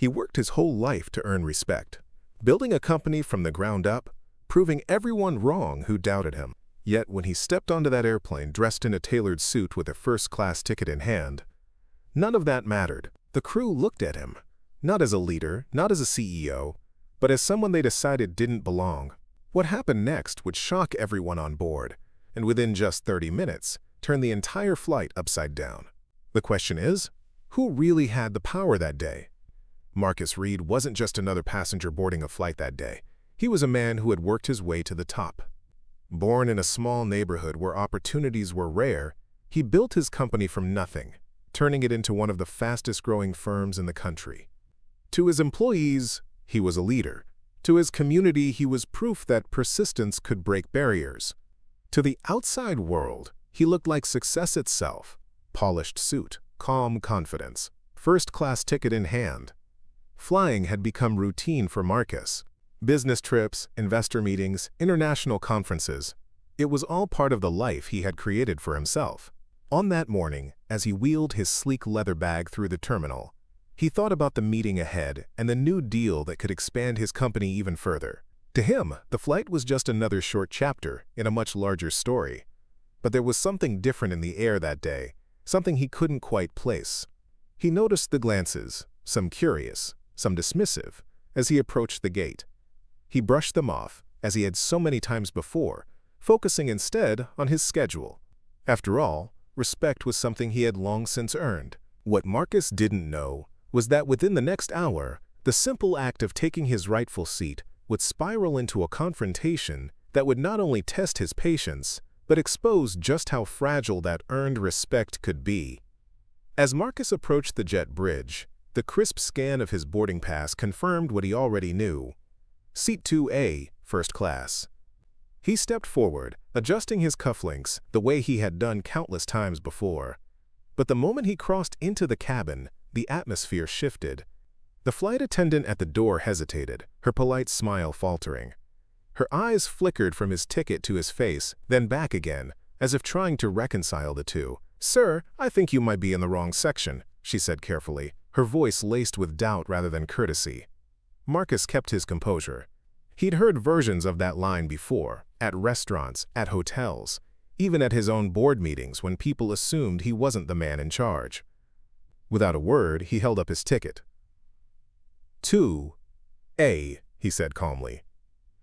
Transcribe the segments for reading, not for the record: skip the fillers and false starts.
He worked his whole life to earn respect, building a company from the ground up, proving everyone wrong who doubted him. Yet when he stepped onto that airplane dressed in a tailored suit with a first-class ticket in hand, none of that mattered. The crew looked at him, not as a leader, not as a CEO, but as someone they decided didn't belong. What happened next would shock everyone on board, and within just 30 minutes, turn the entire flight upside down. The question is, who really had the power that day? Marcus Reed wasn't just another passenger boarding a flight that day. He was a man who had worked his way to the top. Born in a small neighborhood where opportunities were rare, he built his company from nothing, turning it into one of the fastest-growing firms in the country. To his employees, he was a leader. To his community, he was proof that persistence could break barriers. To the outside world, he looked like success itself. Polished suit, calm confidence, first-class ticket in hand. Flying had become routine for Marcus. Business trips, investor meetings, international conferences. It was all part of the life he had created for himself. On that morning, as he wheeled his sleek leather bag through the terminal, he thought about the meeting ahead and the new deal that could expand his company even further. To him, the flight was just another short chapter in a much larger story. But there was something different in the air that day, something he couldn't quite place. He noticed the glances, some curious, some dismissive, as he approached the gate. He brushed them off, as he had so many times before, focusing instead on his schedule. After all, respect was something he had long since earned. What Marcus didn't know was that within the next hour, the simple act of taking his rightful seat would spiral into a confrontation that would not only test his patience, but expose just how fragile that earned respect could be. As Marcus approached the jet bridge, the crisp scan of his boarding pass confirmed what he already knew. Seat 2A, first class. He stepped forward, adjusting his cufflinks the way he had done countless times before. But the moment he crossed into the cabin, the atmosphere shifted. The flight attendant at the door hesitated, her polite smile faltering. Her eyes flickered from his ticket to his face, then back again, as if trying to reconcile the two. "Sir, I think you might be in the wrong section," she said carefully, her voice laced with doubt rather than courtesy. Marcus kept his composure. He'd heard versions of that line before, at restaurants, at hotels, even at his own board meetings when people assumed he wasn't the man in charge. Without a word, he held up his ticket. 2A, he said calmly.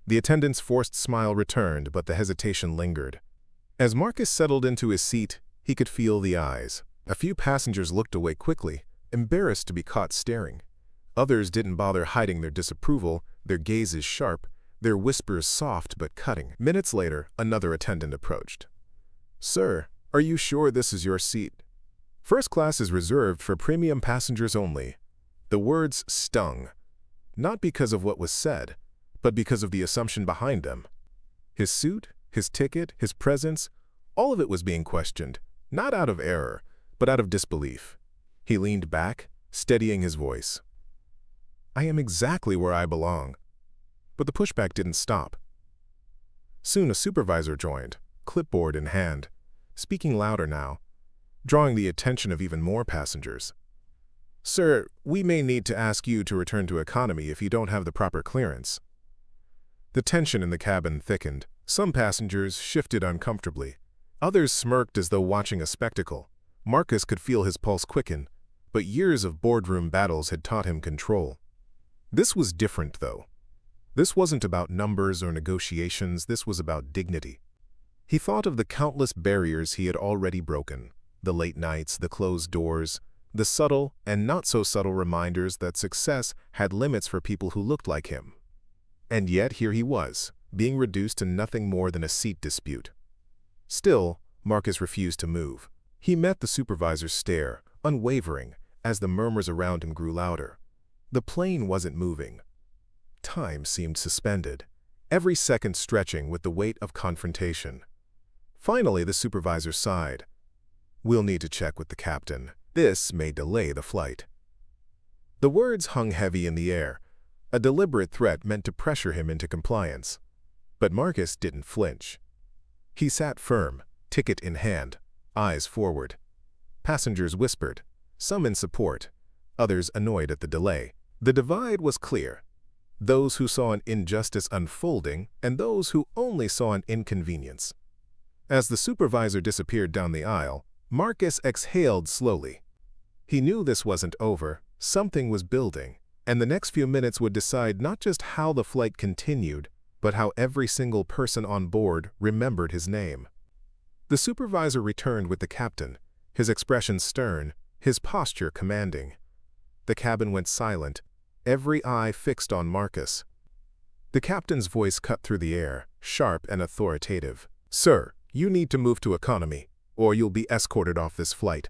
The attendant's forced smile returned, but the hesitation lingered. As Marcus settled into his seat, he could feel the eyes. A few passengers looked away quickly, embarrassed to be caught staring. Others didn't bother hiding their disapproval, their gazes sharp, their whispers soft but cutting. Minutes later, another attendant approached. "Sir, are you sure this is your seat? First class is reserved for premium passengers only." The words stung, not because of what was said, but because of the assumption behind them. His suit, his ticket, his presence, all of it was being questioned, not out of error, but out of disbelief. He leaned back, steadying his voice. "I am exactly where I belong." But the pushback didn't stop. Soon a supervisor joined, clipboard in hand, speaking louder now, drawing the attention of even more passengers. "Sir, we may need to ask you to return to economy if you don't have the proper clearance." The tension in the cabin thickened. Some passengers shifted uncomfortably. Others smirked as though watching a spectacle. Marcus could feel his pulse quicken, but years of boardroom battles had taught him control. This was different, though. This wasn't about numbers or negotiations, this was about dignity. He thought of the countless barriers he had already broken, the late nights, the closed doors, the subtle and not-so-subtle reminders that success had limits for people who looked like him. And yet here he was, being reduced to nothing more than a seat dispute. Still, Marcus refused to move. He met the supervisor's stare, unwavering, as the murmurs around him grew louder. The plane wasn't moving. Time seemed suspended, every second stretching with the weight of confrontation. Finally, the supervisor sighed. "We'll need to check with the captain. This may delay the flight." The words hung heavy in the air, a deliberate threat meant to pressure him into compliance. But Marcus didn't flinch. He sat firm, ticket in hand, eyes forward. Passengers whispered, some in support, others annoyed at the delay. The divide was clear. Those who saw an injustice unfolding and those who only saw an inconvenience. As the supervisor disappeared down the aisle, Marcus exhaled slowly. He knew this wasn't over, something was building, and the next few minutes would decide not just how the flight continued, but how every single person on board remembered his name. The supervisor returned with the captain, his expression stern, his posture commanding. The cabin went silent, every eye fixed on Marcus. The captain's voice cut through the air, sharp and authoritative. "Sir, you need to move to economy, or you'll be escorted off this flight."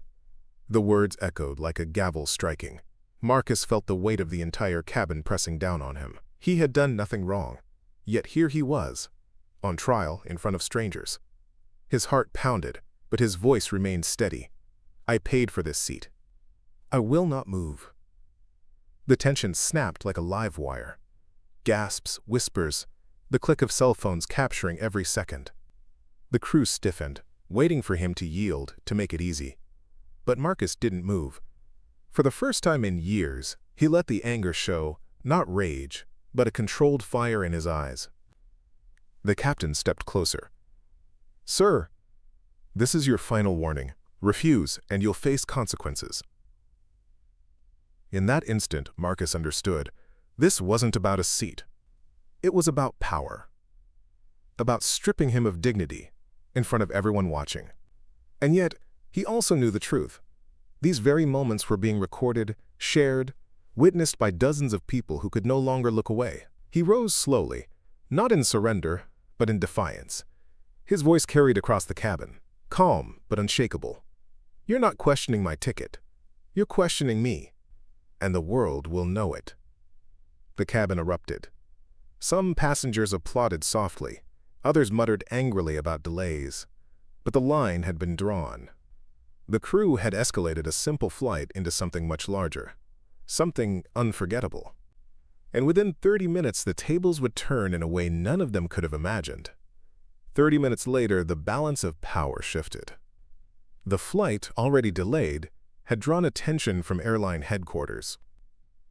The words echoed like a gavel striking. Marcus felt the weight of the entire cabin pressing down on him. He had done nothing wrong, yet here he was, on trial in front of strangers. His heart pounded, but his voice remained steady. "I paid for this seat. I will not move." The tension snapped like a live wire. Gasps, whispers, the click of cell phones capturing every second. The crew stiffened, waiting for him to yield, to make it easy. But Marcus didn't move. For the first time in years, he let the anger show, not rage, but a controlled fire in his eyes. The captain stepped closer. "Sir, this is your final warning. Refuse, and you'll face consequences." In that instant, Marcus understood. This wasn't about a seat. It was about power. About stripping him of dignity, in front of everyone watching. And yet, he also knew the truth. These very moments were being recorded, shared, witnessed by dozens of people who could no longer look away. He rose slowly, not in surrender, but in defiance. His voice carried across the cabin, calm but unshakable. "You're not questioning my ticket. You're questioning me. And the world will know it." The cabin erupted. Some passengers applauded softly. Others muttered angrily about delays. But the line had been drawn. The crew had escalated a simple flight into something much larger. Something unforgettable. And within 30 minutes, the tables would turn in a way none of them could have imagined. 30 minutes later, the balance of power shifted. The flight, already delayed, had drawn attention from airline headquarters.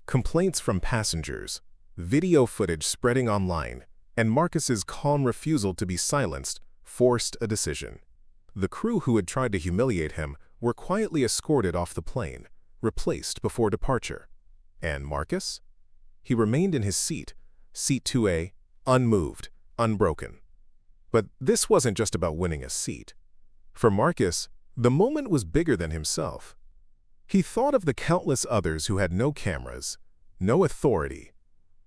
Complaints from passengers, video footage spreading online, and Marcus's calm refusal to be silenced forced a decision. The crew who had tried to humiliate him were quietly escorted off the plane, replaced before departure. And Marcus? He remained in his seat, seat 2A, unmoved, unbroken. But this wasn't just about winning a seat. For Marcus, the moment was bigger than himself. He thought of the countless others who had no cameras, no authority,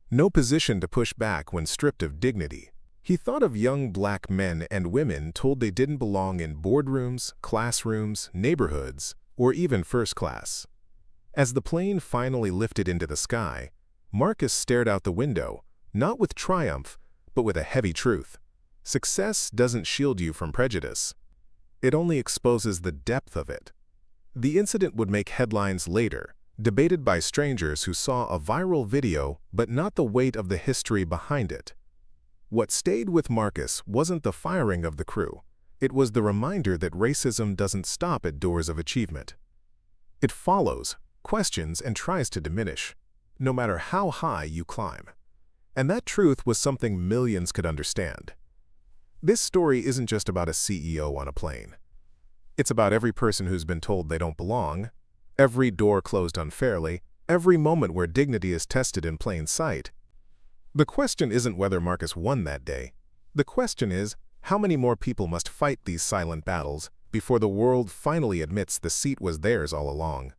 no position to push back when stripped of dignity. He thought of young black men and women told they didn't belong in boardrooms, classrooms, neighborhoods, or even first class. As the plane finally lifted into the sky, Marcus stared out the window, not with triumph, but with a heavy truth. Success doesn't shield you from prejudice. It only exposes the depth of it. The incident would make headlines later, debated by strangers who saw a viral video but not the weight of the history behind it. What stayed with Marcus wasn't the firing of the crew. It was the reminder that racism doesn't stop at doors of achievement. It follows, questions, and tries to diminish, no matter how high you climb. And that truth was something millions could understand. This story isn't just about a CEO on a plane. It's about every person who's been told they don't belong, every door closed unfairly, every moment where dignity is tested in plain sight. The question isn't whether Marcus won that day. The question is, how many more people must fight these silent battles before the world finally admits the seat was theirs all along?